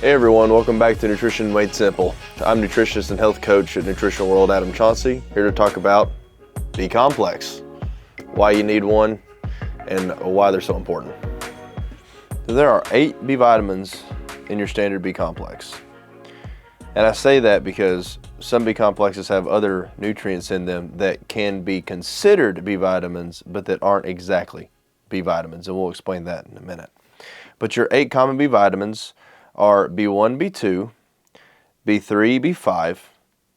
Hey everyone, welcome back to Nutrition Made Simple. I'm nutritionist and health coach at Nutritional World, Adam Chauncey, here to talk about BComplex, why you need one, and why they're so important. So there are 8 B vitamins in your standard BComplex. And I say that because some B complexes have other nutrients in them that can be considered B vitamins, but that aren't exactly B vitamins, and we'll explain that in a minute. But your 8 common B vitamins are B1, B2, B3, B5,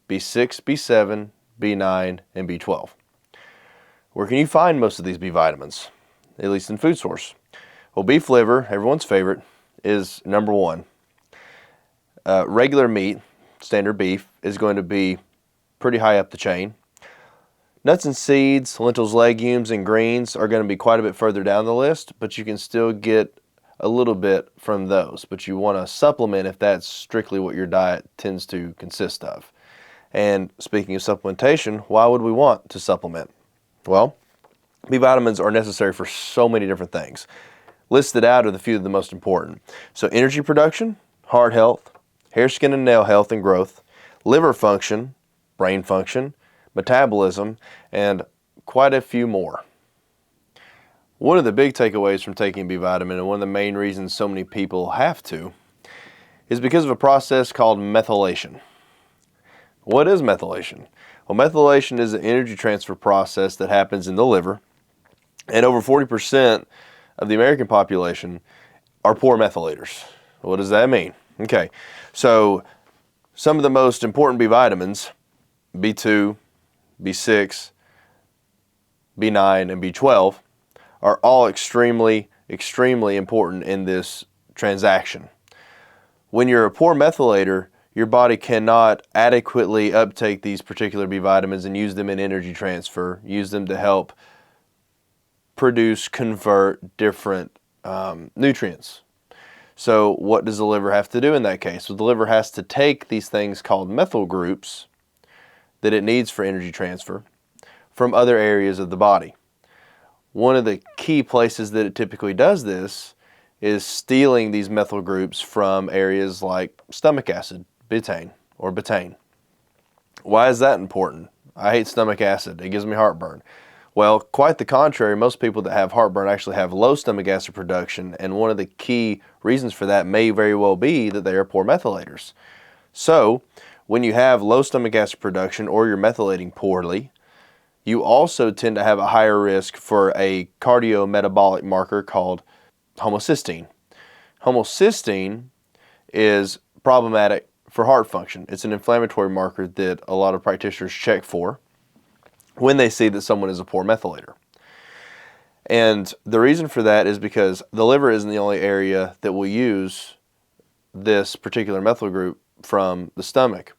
B6, B7, B9, and B12. Where can you find most of these B vitamins? At least in food source. Well, beef liver, everyone's favorite, is number 1. Regular meat, standard beef, is going to be pretty high up the chain. Nuts and seeds, lentils, legumes, and greens are going to be quite a bit further down the list, but you can still get a little bit from those, but you want to supplement if that's strictly what your diet tends to consist of. And speaking of supplementation, why would we want to supplement? Well, B vitamins are necessary for so many different things. Listed out are the few of the most important. So energy production, heart health, hair, skin, and nail health and growth, liver function, brain function, metabolism, and quite a few more. One of the big takeaways from taking B vitamin, and one of the main reasons so many people have to, is because of a process called methylation. What is methylation? Well, methylation is an energy transfer process that happens in the liver, and over 40% of the American population are poor methylators. What does that mean? Okay, so some of the most important B vitamins, B2, B6, B9, and B12, are all extremely important in this transaction. When you're a poor methylator, your body cannot adequately uptake these particular B vitamins and use them in energy transfer, use them to help produce, convert different nutrients. So what does the liver have to do in that case? Well, the liver has to take these things called methyl groups that it needs for energy transfer from other areas of the body. One of the key places that it typically does this is stealing these methyl groups from areas like stomach acid, betaine, or betaine. Why is that important? I hate stomach acid. It gives me heartburn. Well, quite the contrary. Most people that have heartburn actually have low stomach acid production, and one of the key reasons for that may very well be that they are poor methylators. So, when you have low stomach acid production or you're methylating poorly, you also tend to have a higher risk for a cardiometabolic marker called homocysteine. Homocysteine is problematic for heart function. It's an inflammatory marker that a lot of practitioners check for when they see that someone is a poor methylator. And the reason for that is because the liver isn't the only area that will use this particular methyl group from the stomach.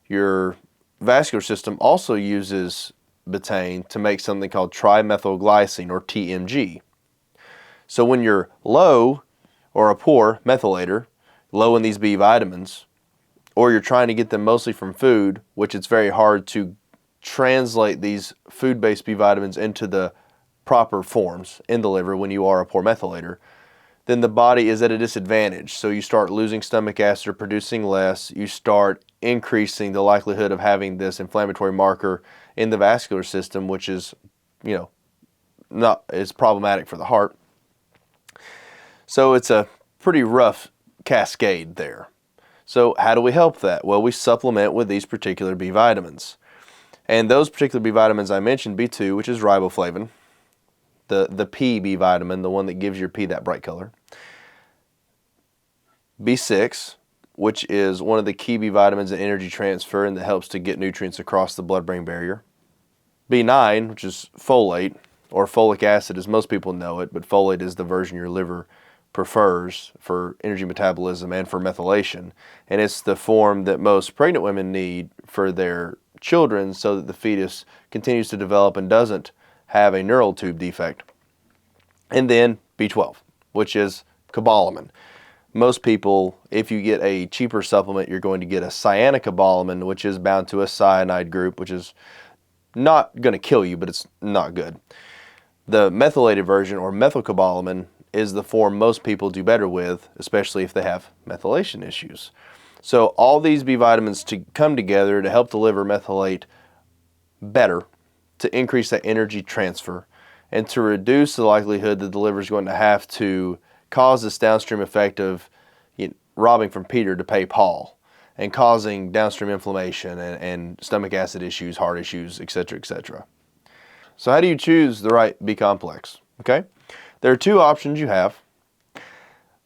Your vascular system also uses betaine to make something called trimethylglycine, or TMG. So when you're low or a poor methylator, low in these B vitamins, or you're trying to get them mostly from food, which it's very hard to translate these food-based B vitamins into the proper forms in the liver when you are a poor methylator, then the body is at a disadvantage. So you start losing stomach acid or producing less. You start increasing the likelihood of having this inflammatory marker in the vascular system, which is, is problematic for the heart. So it's a pretty rough cascade there. So how do we help that? Well, we supplement with these particular B vitamins. And those particular B vitamins I mentioned, B2, which is riboflavin, the P B vitamin, the one that gives your P that bright color. B6, which is one of the key B vitamins in energy transfer and that helps to get nutrients across the blood-brain barrier. B9, which is folate, or folic acid as most people know it, but folate is the version your liver prefers for energy metabolism and for methylation. And it's the form that most pregnant women need for their children so that the fetus continues to develop and doesn't have a neural tube defect. And then B12, which is cobalamin. Most people, if you get a cheaper supplement, you're going to get a cyanocobalamin, which is bound to a cyanide group, which is not going to kill you, but it's not good. The methylated version, or methylcobalamin, is the form most people do better with, especially if they have methylation issues. So all these B vitamins to come together to help the liver methylate better, to increase that energy transfer, and to reduce the likelihood that the liver is going to have to cause this downstream effect of robbing from Peter to pay Paul, and causing downstream inflammation and stomach acid issues, heart issues, etc., etc. So how do you choose the right B complex? Okay, there are two options you have.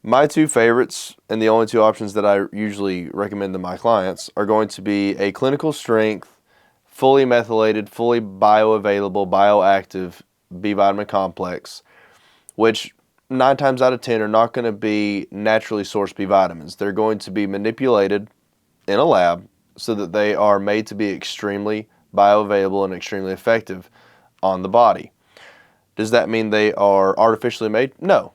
My two favorites, and the only two options that I usually recommend to my clients, are going to be a clinical strength, fully methylated, fully bioavailable, bioactive B vitamin complex, which 9 times out of 10 are not going to be naturally sourced B vitamins. They're going to be manipulated in a lab so that they are made to be extremely bioavailable and extremely effective on the body. Does that mean they are artificially made? No.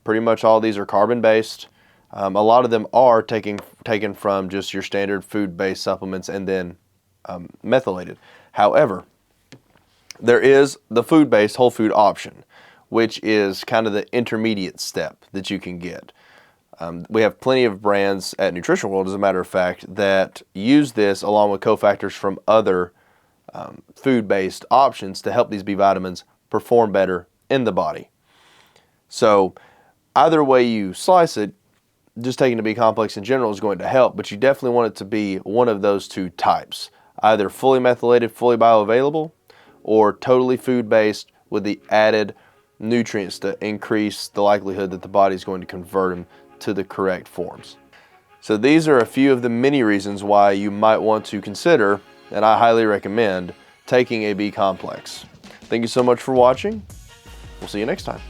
Pretty much all these are carbon-based. A lot of them are taken from just your standard food-based supplements and then methylated. However, there is the food-based whole food option, which is kind of the intermediate step that you can get. We have plenty of brands at Nutrition World, as a matter of fact, that use this along with cofactors from other food-based options to help these B vitamins perform better in the body. So either way you slice it, just taking the B complex in general is going to help, but you definitely want it to be one of those two types, either fully methylated, fully bioavailable, or totally food-based with the added nutrients to increase the likelihood that the body is going to convert them to the correct forms. So these are a few of the many reasons why you might want to consider, and I highly recommend, taking a B complex. Thank you so much for watching. We'll see you next time.